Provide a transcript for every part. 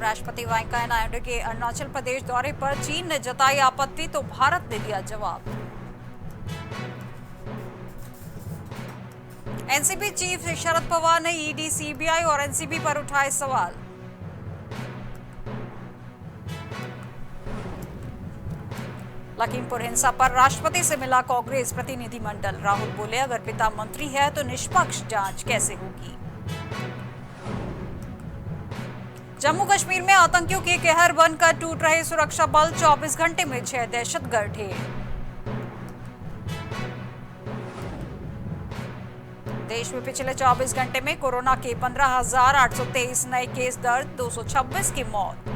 उपराष्ट्रपति वेंकैया नायडू के अरुणाचल प्रदेश दौरे पर चीन ने जताई आपत्ति तो भारत ने दिया जवाब। एनसीपी चीफ शरद पवार ने ईडी, सीबीआई और एनसीबी पर उठाए सवाल। लखीमपुर हिंसा पर राष्ट्रपति से मिला कांग्रेस प्रतिनिधिमंडल। राहुल बोले, अगर पिता मंत्री है तो निष्पक्ष जांच कैसे होगी। जम्मू कश्मीर में आतंकियों के कहर बनकर टूट रहे सुरक्षा बल। 24 घंटे में 6 दहशतगर्द ढेर। देश में पिछले 24 घंटे में कोरोना के 15,823 नए केस दर्ज, 226 की मौत।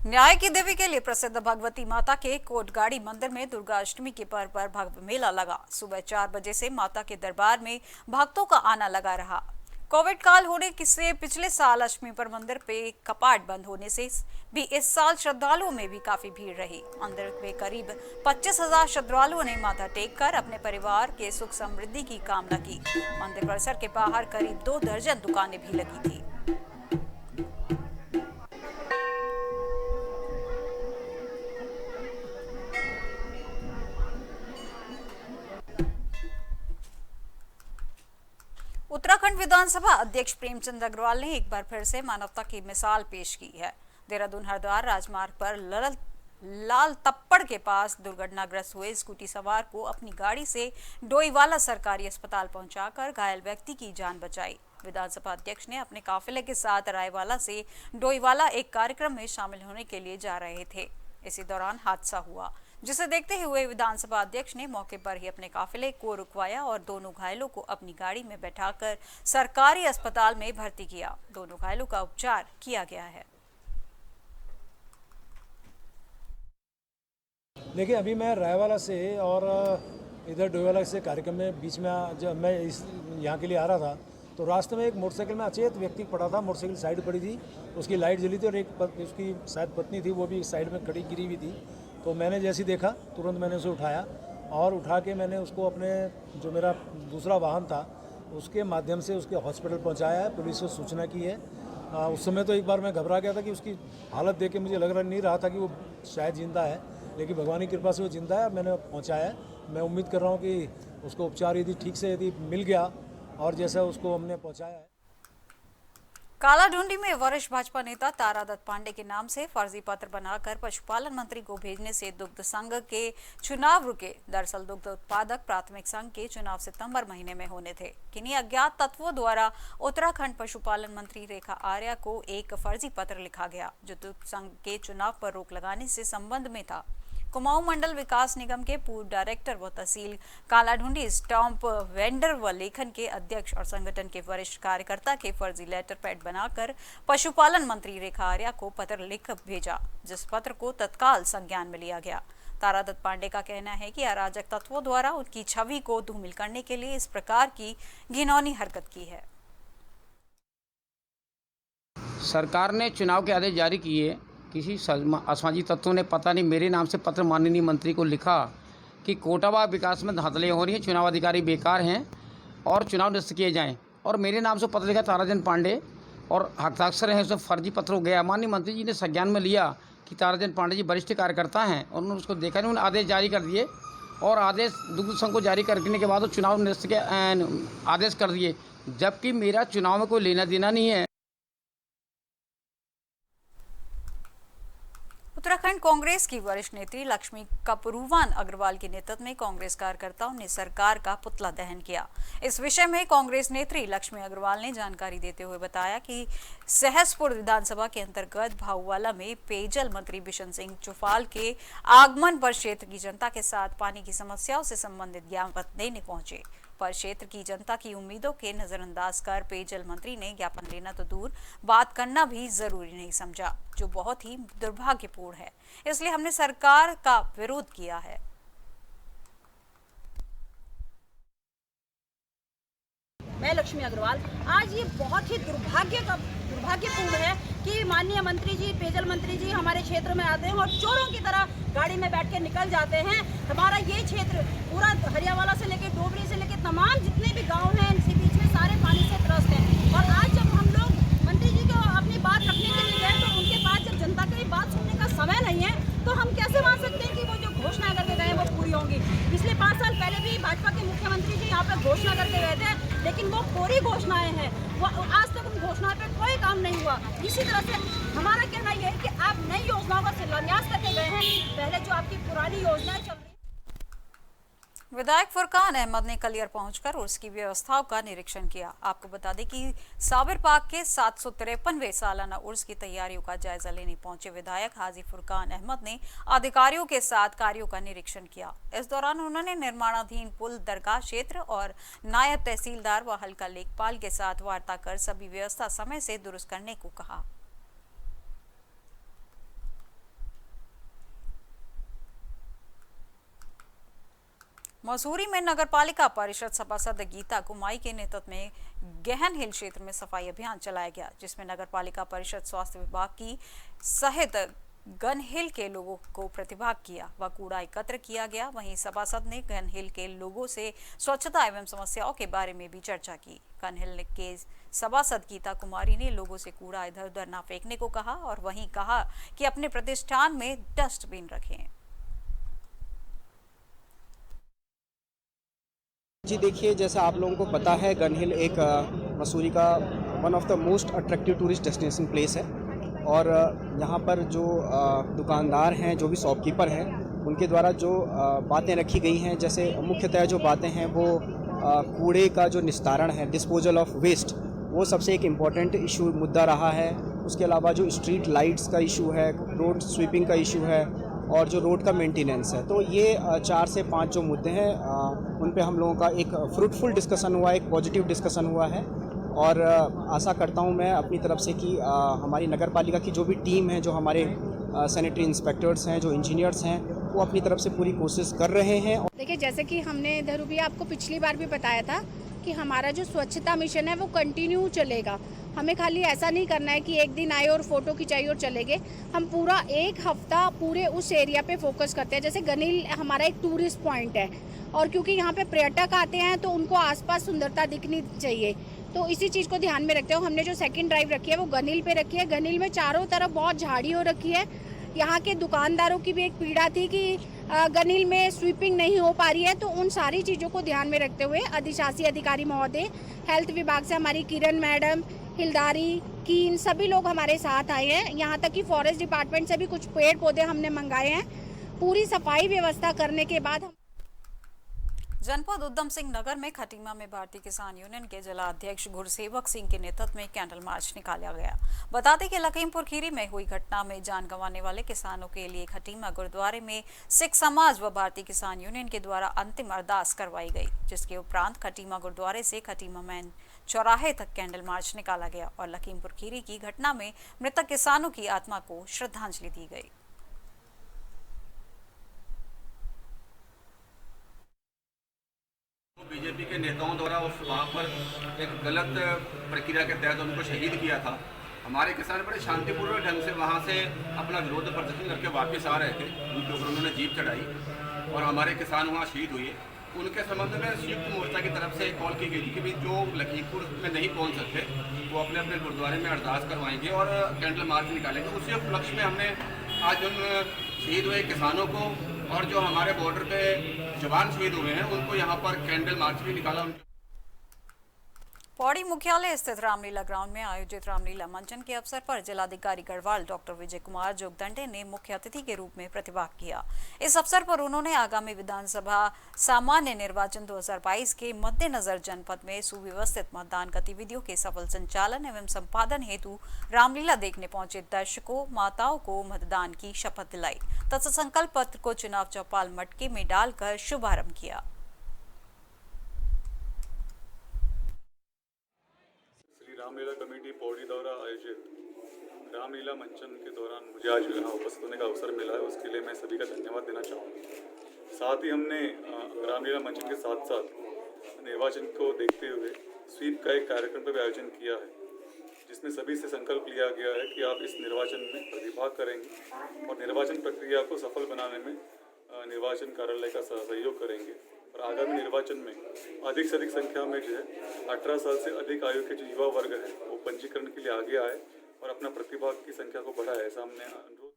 न्याय की देवी के लिए प्रसिद्ध भगवती माता के कोटगाड़ी मंदिर में दुर्गा अष्टमी के पर्व पर भव्य मेला लगा। सुबह 4 बजे से माता के दरबार में भक्तों का आना लगा रहा। कोविड काल होने से पिछले साल अष्टमी पर मंदिर पे कपाट बंद होने से भी इस साल श्रद्धालुओं में भी काफी भीड़ रही। मंदिर में करीब 25,000 श्रद्धालुओं ने माथा टेक कर अपने परिवार के सुख समृद्धि की कामना की। मंदिर परिसर के बाहर करीब 2 दर्जन दुकानें भी लगी थी। उत्तराखंड विधानसभा अध्यक्ष प्रेमचंद अग्रवाल ने एक बार फिर से मानवता की मिसाल पेश की है। देहरादून हरिद्वार राजमार्ग पर लाल तप्पड़ के पास दुर्घटनाग्रस्त हुए स्कूटी सवार को अपनी गाड़ी से डोईवाला सरकारी अस्पताल पहुंचाकर घायल व्यक्ति की जान बचाई। विधानसभा अध्यक्ष ने अपने काफिले के साथ रायवाला से डोईवाला एक कार्यक्रम में शामिल होने के लिए जा रहे थे। इसी दौरान हादसा हुआ, जिसे देखते हुए विधानसभा अध्यक्ष ने मौके पर ही अपने काफिले को रुकवाया और दोनों घायलों को अपनी गाड़ी में बैठाकर सरकारी अस्पताल में भर्ती किया। दोनों घायलों का उपचार किया गया है। देखिए, अभी मैं रायवाला से और इधर डोईवाला से कार्यक्रम में बीच में जब मैं यहाँ के लिए आ रहा था तो रास्ते में एक मोटरसाइकिल में अचेत व्यक्ति पड़ा था। मोटरसाइकिल साइड पड़ी थी, उसकी लाइट जली थी और एक उसकी शायद पत्नी थी, वो भी साइड में खड़ी गिरी हुई थी। तो मैंने जैसे देखा तुरंत मैंने उसे उठाया और उठा के मैंने उसको अपने जो मेरा दूसरा वाहन था उसके माध्यम से उसके हॉस्पिटल पहुंचाया है। पुलिस को सूचना की है। उस समय तो एक बार मैं घबरा गया था कि उसकी हालत देख के मुझे लग नहीं रहा था कि वो शायद जिंदा है, लेकिन भगवान की कृपा से वो जिंदा है। मैंने पहुंचाया है। मैं उम्मीद कर रहा हूँ कि उसको उपचार यदि ठीक से यदि मिल गया और जैसा उसको हमने पहुंचाया है। कालाढूंडी में वरिष्ठ भाजपा नेता तारादत्त पांडे के नाम से फर्जी पत्र बनाकर पशुपालन मंत्री को भेजने से दुग्ध संघ के चुनाव रुके। दरअसल दुग्ध उत्पादक प्राथमिक संघ के चुनाव सितंबर महीने में होने थे। किन्हीं अज्ञात तत्वों द्वारा उत्तराखंड पशुपालन मंत्री रेखा आर्या को एक फर्जी पत्र लिखा गया, जो दुग्ध संघ के चुनाव पर रोक लगाने से संबंध में था। कुमाऊं मंडल विकास निगम के पूर्व डायरेक्टर व तहसील कालाढूंडी स्टाम्प वेंडर व लेखन के अध्यक्ष और संगठन के वरिष्ठ कार्यकर्ता के फर्जी लेटर पैड बनाकर पशुपालन मंत्री रेखा आर्या को पत्र लिख भेजा, जिस पत्र को तत्काल संज्ञान में लिया गया। तारादत्त पांडे का कहना है कि अराजक तत्वों द्वारा उनकी छवि को धूमिल करने के लिए इस प्रकार की घिनौनी हरकत की है। सरकार ने चुनाव के आदेश जारी किए। किसी असामाजिक तत्वों ने पता नहीं मेरे नाम से पत्र माननीय मंत्री को लिखा कि कोटावा विकास में धांधलियाँ हो रही हैं, चुनाव अधिकारी बेकार हैं और चुनाव निरस्त किए जाएं। और मेरे नाम से पत्र लिखा ताराचंद पांडे और हस्ताक्षर हैं, उसमें फर्जी पत्र हो गया। माननीय मंत्री जी ने संज्ञान में लिया कि ताराचंद पांडे जी वरिष्ठ कार्यकर्ता हैं और उन्होंने उसको देखा नहीं, उन्होंने आदेश जारी कर दिए और आदेश दुग्ध संघ को जारी करने के बाद वो चुनाव निरस्त के आदेश कर दिए, जबकि मेरा चुनाव में कोई लेना देना नहीं है। उत्तराखंड कांग्रेस की वरिष्ठ नेत्री लक्ष्मी कपरूवान अग्रवाल के नेतृत्व में कांग्रेस कार्यकर्ताओं ने सरकार का पुतला दहन किया। इस विषय में कांग्रेस नेत्री लक्ष्मी अग्रवाल ने जानकारी देते हुए बताया कि सहसपुर विधानसभा के अंतर्गत भाऊवाला में पेयजल मंत्री बिशन सिंह चुफाल के आगमन पर क्षेत्र की जनता के साथ पानी की समस्याओं से संबंधित ज्ञापन देने पहुंचे, पर क्षेत्र की जनता की उम्मीदों के नजरअंदाज कर पेयजल मंत्री ने ज्ञापन लेना तो दूर बात करना भी जरूरी नहीं समझा, जो बहुत ही दुर्भाग्यपूर्ण है। इसलिए हमने सरकार का विरोध किया है। मैं लक्ष्मी अग्रवाल। आज ये बहुत ही दुर्भाग्यपूर्ण है कि माननीय मंत्री जी, पेयजल मंत्री जी हमारे क्षेत्र में आते हैं और चोरों की तरह गाड़ी में बैठ के निकल जाते हैं। हमारा ये क्षेत्र पूरा हरियावाला से लेकर डोबरी से लेकर तमाम जितने भी गाँव हैं, इनके बीच में सारे पानी से त्रस्त हैं। और आज जब हम लोग मंत्री जी को अपनी बात रखने के लिए गए तो उनके पास जब जनता की बात सुनने का समय नहीं है, तो हम कैसे मान सकते हैं कि वो जो घोषणा करके गए वो पूरी होंगी। पिछले 5 साल पहले भी भाजपा के मुख्यमंत्री जी यहाँ पर घोषणा करके गए थे, लेकिन वो कोरी घोषणाएं हैं, वो आज तक उन घोषणाओं पे कोई काम नहीं हुआ। इसी तरह से हमारा कहना यह है कि आप नई योजनाओं का शिलान्यास करके गए हैं, पहले जो आपकी पुरानी योजनाएं चल रही। विधायक फुरकान अहमद ने कलियर पहुंचकर उर्स की व्यवस्थाओं का निरीक्षण किया। आपको बता दें कि साबिर पाक के 753वें सालाना उर्स की तैयारियों का जायजा लेने पहुंचे विधायक हाजी फुरकान अहमद ने अधिकारियों के साथ कार्यों का निरीक्षण किया। इस दौरान उन्होंने निर्माणाधीन पुल, दरगाह क्षेत्र और नायब तहसीलदार व हल्का लेखपाल के साथ वार्ता कर सभी व्यवस्था समय से दुरुस्त करने को कहा। मसूरी में नगरपालिका परिषद सभासद गीता कुमाई के नेतृत्व में गहन हिल क्षेत्र में सफाई अभियान चलाया गया, जिसमें नगरपालिका परिषद स्वास्थ्य विभाग की सहित गन हिल के लोगों को प्रतिभाग किया व कूड़ा एकत्र किया गया। वहीं सभासद ने गन हिल के लोगों से स्वच्छता एवं समस्याओं के बारे में भी चर्चा की। गन हिल के सभासद गीता कुमारी ने लोगों से कूड़ा इधर उधर न फेंकने को कहा और वहीं कहा कि अपने प्रतिष्ठान में डस्टबिन रखें। जी देखिए, जैसा आप लोगों को पता है, गन हिल एक मसूरी का one of the most attractive tourist destination place है और यहाँ पर जो दुकानदार हैं, जो भी शॉपकीपर हैं, उनके द्वारा जो बातें रखी गई हैं, जैसे मुख्यतः जो बातें हैं वो कूड़े का जो निस्तारण है, डिस्पोजल ऑफ वेस्ट, वो सबसे एक इम्पॉर्टेंट इशू मुद्दा रहा है। उसके अलावा जो स्ट्रीट लाइट्स का इशू है, रोड स्वीपिंग का इशू है और जो रोड का मेंटेनेंस है, तो ये 4 से 5 जो मुद्दे हैं उन पे हम लोगों का एक फ्रूटफुल डिस्कशन हुआ, एक पॉजिटिव डिस्कशन हुआ है और आशा करता हूं मैं अपनी तरफ से कि हमारी नगर पालिका की जो भी टीम है, जो हमारे सैनिटरी इंस्पेक्टर्स हैं, जो इंजीनियर्स हैं, वो अपनी तरफ से पूरी कोशिश कर रहे हैं। देखिए, जैसे कि हमने धरू भी आपको पिछली बार भी बताया था कि हमारा जो स्वच्छता मिशन है वो कंटिन्यू चलेगा। हमें खाली ऐसा नहीं करना है कि एक दिन आए और फोटो खिंचाई और चले गए। हम पूरा एक हफ्ता पूरे उस एरिया पे फोकस करते हैं। जैसे गनील हमारा एक टूरिस्ट पॉइंट है और क्योंकि यहाँ पे पर्यटक आते हैं तो उनको आसपास सुंदरता दिखनी चाहिए, तो इसी चीज़ को ध्यान में रखते हुए हमने जो सेकंड ड्राइव रखी है वो गनील पे रखी है। गनील में चारों तरफ बहुत झाड़ी हो रखी है। यहाँ के दुकानदारों की भी एक पीड़ा थी कि गनील में स्वीपिंग नहीं हो पा रही है, तो उन सारी चीज़ों को ध्यान में रखते हुए अधिशासी अधिकारी महोदय, हेल्थ विभाग से हमारी किरण मैडम, हिलदारी कीन, सभी लोग हमारे साथ आए हैं। यहाँ तक कि फॉरेस्ट डिपार्टमेंट से भी कुछ पेड़ पौधे हमने मंगाए हैं। पूरी सफाई व्यवस्था करने के बाद जनपद उधम सिंह नगर में खटीमा में भारतीय किसान यूनियन के जिला अध्यक्ष गुरसेवक सिंह के नेतृत्व में कैंडल मार्च निकाला गया। बता दें कि लखीमपुर खीरी में हुई घटना में जान गंवाने वाले किसानों के लिए खटीमा गुरुद्वारे में सिख समाज व भारतीय किसान यूनियन के द्वारा अंतिम अरदास करवाई गई, जिसके उपरांत खटीमा गुरुद्वारे से खटीमा मैन चौराहे तक कैंडल मार्च निकाला गया और लखीमपुर खीरी की घटना में मृतक किसानों की आत्मा को श्रद्धांजलि दी गई। बीजेपी के नेताओं द्वारा उस वहाँ पर एक गलत प्रक्रिया के तहत उनको शहीद किया था। हमारे किसान बड़े शांतिपूर्वक ढंग से वहाँ से अपना विरोध प्रदर्शन करके वापस आ रहे थे। उनके ऊपर उन्होंने जीप चढ़ाई और हमारे किसान वहाँ शहीद हुए। उनके संबंध में संयुक्त मोर्चा की तरफ से कॉल की गई थी कि भाई जो लखीमपुर में नहीं पहुँच सकते वो अपने अपने गुरुद्वारे में अरदास करवाएंगे और कैंडल मार्च निकालेंगे। उसी उपलक्ष्य में हमने आज उन शहीद हुए किसानों को और जो हमारे बॉर्डर पे जवान शहीद हुए हैं उनको यहाँ पर कैंडल मार्च भी निकाला। पौड़ी मुख्यालय स्थित रामलीला ग्राउंड में आयोजित रामलीला मंचन के अवसर पर जिलाधिकारी गढ़वाल डॉक्टर विजय कुमार जोगदंडे ने मुख्य अतिथि के रूप में प्रतिभाग किया। इस अवसर पर उन्होंने आगामी विधानसभा सामान्य निर्वाचन 2022 के मद्देनजर जनपद में सुव्यवस्थित मतदान गतिविधियों के सफल संचालन एवं संपादन हेतु रामलीला देखने पहुंचे दर्शकों माताओं को मतदान की शपथ दिलाई तथा संकल्प पत्र को चुनाव चौपाल मटके में डालकर शुभारंभ किया। रामलीला कमेटी पौड़ी द्वारा आयोजित रामलीला मंचन के दौरान मुझे आज यहाँ उपस्थित होने का अवसर मिला है, उसके लिए मैं सभी का धन्यवाद देना चाहूँगा। साथ ही हमने रामलीला मंचन के साथ साथ निर्वाचन को देखते हुए स्वीप का एक कार्यक्रम का भी आयोजन किया है, जिसमें सभी से संकल्प लिया गया है कि आप इस निर्वाचन में प्रतिभाग करेंगे और निर्वाचन प्रक्रिया को सफल बनाने में निर्वाचन कार्यालय का सहयोग करेंगे और आगामी निर्वाचन में अधिक से अधिक संख्या में जो है 18 साल से अधिक आयु के जो युवा वर्ग है वो पंजीकरण के लिए आगे आए और अपना प्रतिभाग की संख्या को बढ़ाए, ऐसा हमने अनुरोध।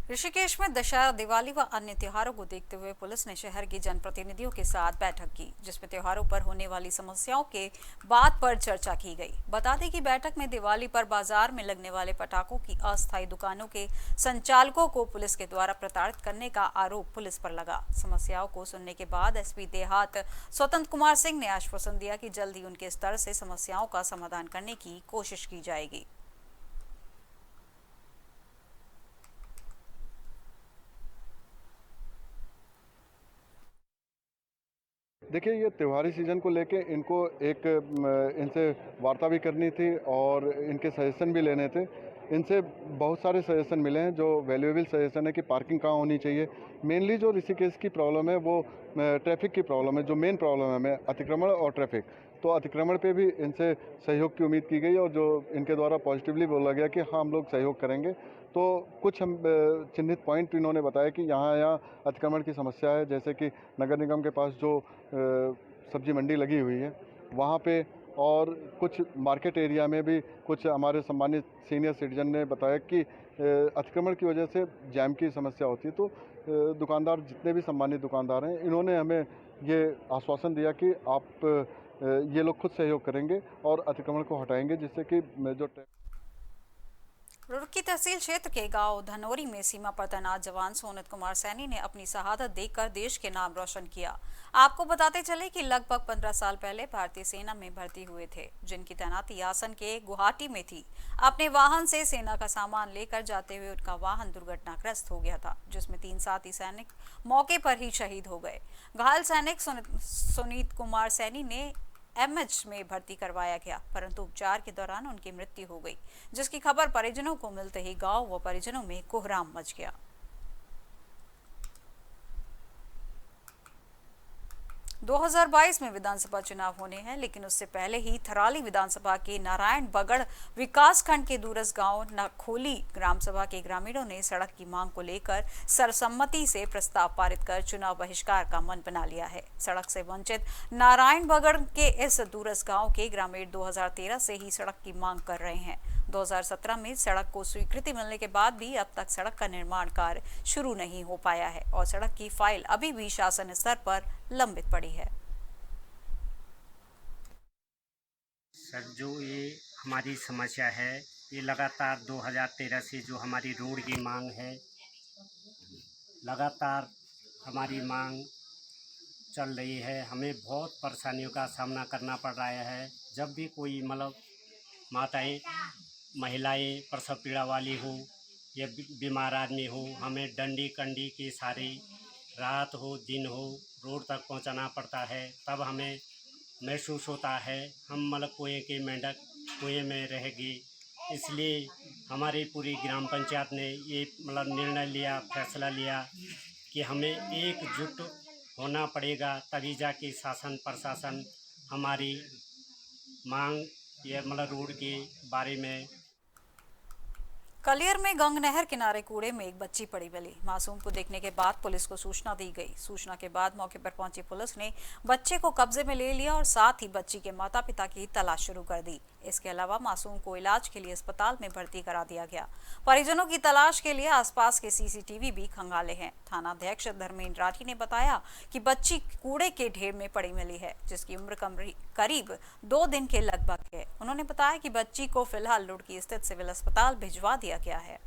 ऋषिकेश में दशहरा, दिवाली व अन्य त्योहारों को देखते हुए पुलिस ने शहर की जनप्रतिनिधियों के साथ बैठक की, जिसमें त्योहारों पर होने वाली समस्याओं के बात पर चर्चा की गई। बता दें कि बैठक में दिवाली पर बाजार में लगने वाले पटाखों की अस्थायी दुकानों के संचालकों को पुलिस के द्वारा प्रताड़ित करने का आरोप पुलिस पर लगा। समस्याओं को सुनने के बाद एसपी देहात स्वतंत्र कुमार सिंह ने आश्वासन दिया कि जल्द ही उनके स्तर से समस्याओं का समाधान करने की कोशिश की जाएगी। देखिए, ये त्योहारी सीज़न को लेके इनको इनसे वार्ता भी करनी थी और इनके सजेशन भी लेने थे। इनसे बहुत सारे सजेशन मिले हैं जो वैल्यूएबल सजेशन है कि पार्किंग कहाँ होनी चाहिए। मेनली जो ऋषिकेश की प्रॉब्लम है वो ट्रैफिक की प्रॉब्लम है, जो मेन प्रॉब्लम है हमें अतिक्रमण और ट्रैफिक। तो अतिक्रमण पे भी इनसे सहयोग की उम्मीद की गई और जो इनके द्वारा पॉजिटिवली बोला गया कि हाँ हम लोग सहयोग करेंगे। तो कुछ हम चिन्हित पॉइंट इन्होंने बताया कि यहाँ अतिक्रमण की समस्या है, जैसे कि नगर निगम के पास जो सब्जी मंडी लगी हुई है वहाँ पे, और कुछ मार्केट एरिया में भी कुछ हमारे सम्मानित सीनियर सिटीजन ने बताया कि अतिक्रमण की वजह से जैम की समस्या होती है। तो दुकानदार, जितने भी सम्मानित दुकानदार हैं, इन्होंने हमें ये आश्वासन दिया कि आप ये लोग खुद सहयोग करेंगे और अतिक्रमण को हटाएंगे, जिससे कि जो रुड़की तहसील क्षेत्र के गांव धनोरी में सीमा पर तैनात जवान सोनित कुमार सैनी ने अपनी शहादत देकर देश के नाम रोशन किया। आपको बताते चले कि लगभग 15 साल पहले भारतीय सेना में भर्ती हुए थे, जिनकी तैनाती आसन के गुवाहाटी में थी। अपने वाहन से सेना का सामान लेकर जाते हुए उनका वाहन दुर्घटनाग्रस्त हो गया था, जिसमें 3 साथी सैनिक मौके पर ही शहीद हो गए। घायल सैनिक सोनित कुमार सैनी ने एमएच में भर्ती करवाया गया, परंतु उपचार के दौरान उनकी मृत्यु हो गई, जिसकी खबर परिजनों को मिलते ही गांव व परिजनों में कोहराम मच गया। 2022 में विधानसभा चुनाव होने हैं, लेकिन उससे पहले ही थराली विधानसभा के नारायण बगड़ विकासखंड के दूरस्थ गांव नखोली ग्राम सभा के ग्रामीणों ने सड़क की मांग को लेकर सर्वसम्मति से प्रस्ताव पारित कर चुनाव बहिष्कार का मन बना लिया है। सड़क से वंचित नारायण बगड़ के इस दूरस्थ गांव के ग्रामीण 2013 से ही सड़क की मांग कर रहे हैं। 2017 में सड़क को स्वीकृति मिलने के बाद भी अब तक सड़क का निर्माण कार्य शुरू नहीं हो पाया है और सड़क की फाइल अभी भी शासन स्तर पर लंबित पड़ी है। सर, जो ये हमारी समस्या है, ये लगातार 2013 से जो हमारी रोड की मांग है, लगातार हमारी मांग चल रही है। हमें बहुत परेशानियों का सामना करना पड़ रहा है। जब भी कोई माताएं, महिलाएं प्रसव पीड़ा वाली हो या बीमार आदमी हो, हमें डंडी कंडी की सारी रात हो दिन हो रोड तक पहुंचाना पड़ता है। तब हमें महसूस होता है हम कुएं में रहेगी। इसलिए हमारी पूरी ग्राम पंचायत ने ये निर्णय लिया, फैसला लिया कि हमें एकजुट होना पड़ेगा, तभी जाके शासन प्रशासन हमारी मांग या रोड के बारे में। कलियर में गंग नहर किनारे कूड़े में एक बच्ची पड़ी मिली। मासूम को देखने के बाद पुलिस को सूचना दी गई। सूचना के बाद मौके पर पहुंची पुलिस ने बच्चे को कब्जे में ले लिया और साथ ही बच्ची के माता पिता की तलाश शुरू कर दी। इसके अलावा मासूम को इलाज के लिए अस्पताल में भर्ती करा दिया गया। परिजनों की तलाश के लिए आसपास के सीसीटीवी भी खंगाले हैं। थाना अध्यक्ष धर्मेंद्र राठी ने बताया कि बच्ची कूड़े के ढेर में पड़ी मिली है, जिसकी उम्र करीब 2 दिन के लगभग है। उन्होंने बताया कि बच्ची को फिलहाल रुड़की स्थित सिविल अस्पताल भिजवा दिया गया है।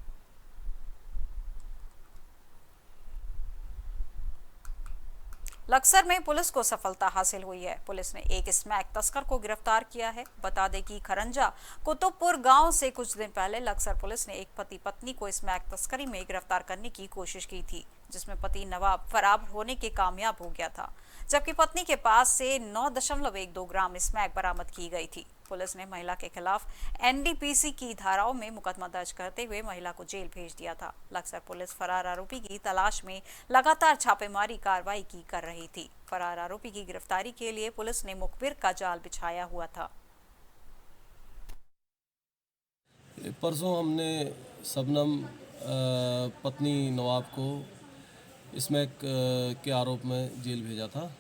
लक्सर में पुलिस को सफलता हासिल हुई है। पुलिस ने एक स्मैक तस्कर को गिरफ्तार किया है। बता दें कि खरंजा कुतुबपुर गांव से कुछ दिन पहले लक्सर पुलिस ने एक पति पत्नी को स्मैक तस्करी में गिरफ्तार करने की कोशिश की थी, जिसमें पति नवाब फरार होने के कामयाब हो गया था। जबकि पत्नी के पास से 9.12 ग्राम स्मैक बरामद की गई थी। पुलिस ने महिला के खिलाफ एनडीपीसी की धाराओं में मुकदमा दर्ज करते हुए महिला को जेल भेज दिया था। लक्सर पुलिस फरार आरोपी की तलाश में लगातार छापेमारी कार्रवाई की कर रही थी। फरार आरोपी की गिरफ्तारी के लिए पुलिस ने मुखबिर का जाल बिछाया हुआ था। परसों हमने शबनम पत्नी नवाब को स्मैक के आरोप में जेल भेजा था,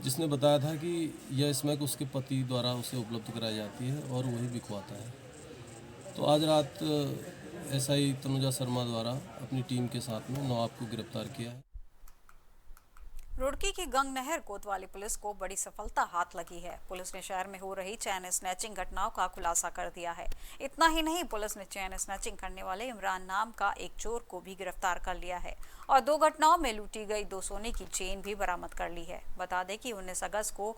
जिसने बताया था कि यह स्मैक उसके पति द्वारा उसे उपलब्ध कराई जाती है और वही बिकवाता है। तो आज रात एसआई तनुजा शर्मा द्वारा अपनी टीम के साथ में नवाब को गिरफ्तार किया है। रुड़की की गंग नहर कोतवाली पुलिस को बड़ी सफलता हाथ लगी है। पुलिस ने शहर में हो रही चैन स्नैचिंग घटनाओं का खुलासा कर दिया है। इतना ही नहीं, पुलिस ने चैन स्नैचिंग करने वाले इमरान नाम का एक चोर को भी गिरफ्तार कर लिया है और 2 घटनाओं में लूटी गई 2 सोने की चेन भी बरामद कर ली है। बता दें कि 19 अगस्त को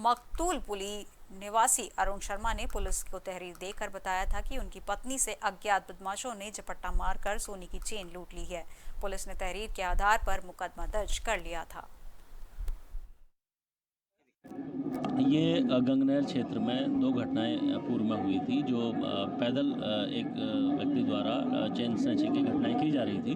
मकतूलपुली निवासी अरुण शर्मा ने पुलिस को तहरीर देकर बताया था कि उनकी पत्नी से अज्ञात बदमाशों ने झपट्टा मारकर सोने की चेन लूट ली है। पुलिस ने तहरीर के आधार पर मुकदमा दर्ज कर लिया था। ये गंगनहर क्षेत्र में 2 घटनाएं पूर्व में हुई थी, जो पैदल एक व्यक्ति द्वारा चेन स्नैचिंग की घटनाएं की जा रही थी।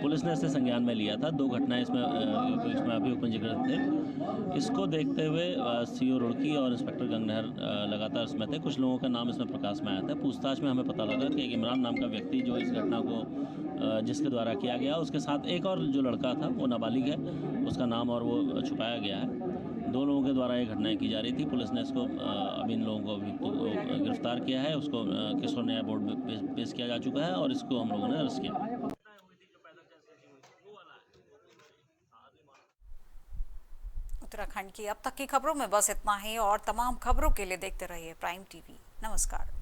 पुलिस ने इसे संज्ञान में लिया था। 2 घटनाएं इसमें अभियोग पंजीकृत थे। इसको देखते हुए सीओ रुड़की और इंस्पेक्टर गंगनहर लगातार इसमें थे। कुछ लोगों का नाम इसमें प्रकाश में आया था। पूछताछ में हमें पता लगा कि एक इमरान नाम का व्यक्ति जो इस घटना को जिसके द्वारा किया गया, उसके साथ एक और जो लड़का था वो नाबालिग है, उसका नाम और वो छुपाया गया है। 2 लोगों के द्वारा ये घटनाएं की जा रही थी। पुलिस ने इसको अब इन लोगों को अभी गिरफ्तार किया है। उसको किशोर न्याय बोर्ड में पेश किया जा चुका है और इसको हम लोगों ने अरेस्ट किया। उत्तराखंड की अब तक की खबरों में बस इतना ही और तमाम खबरों के लिए देखते रहिए प्राइम टीवी। नमस्कार।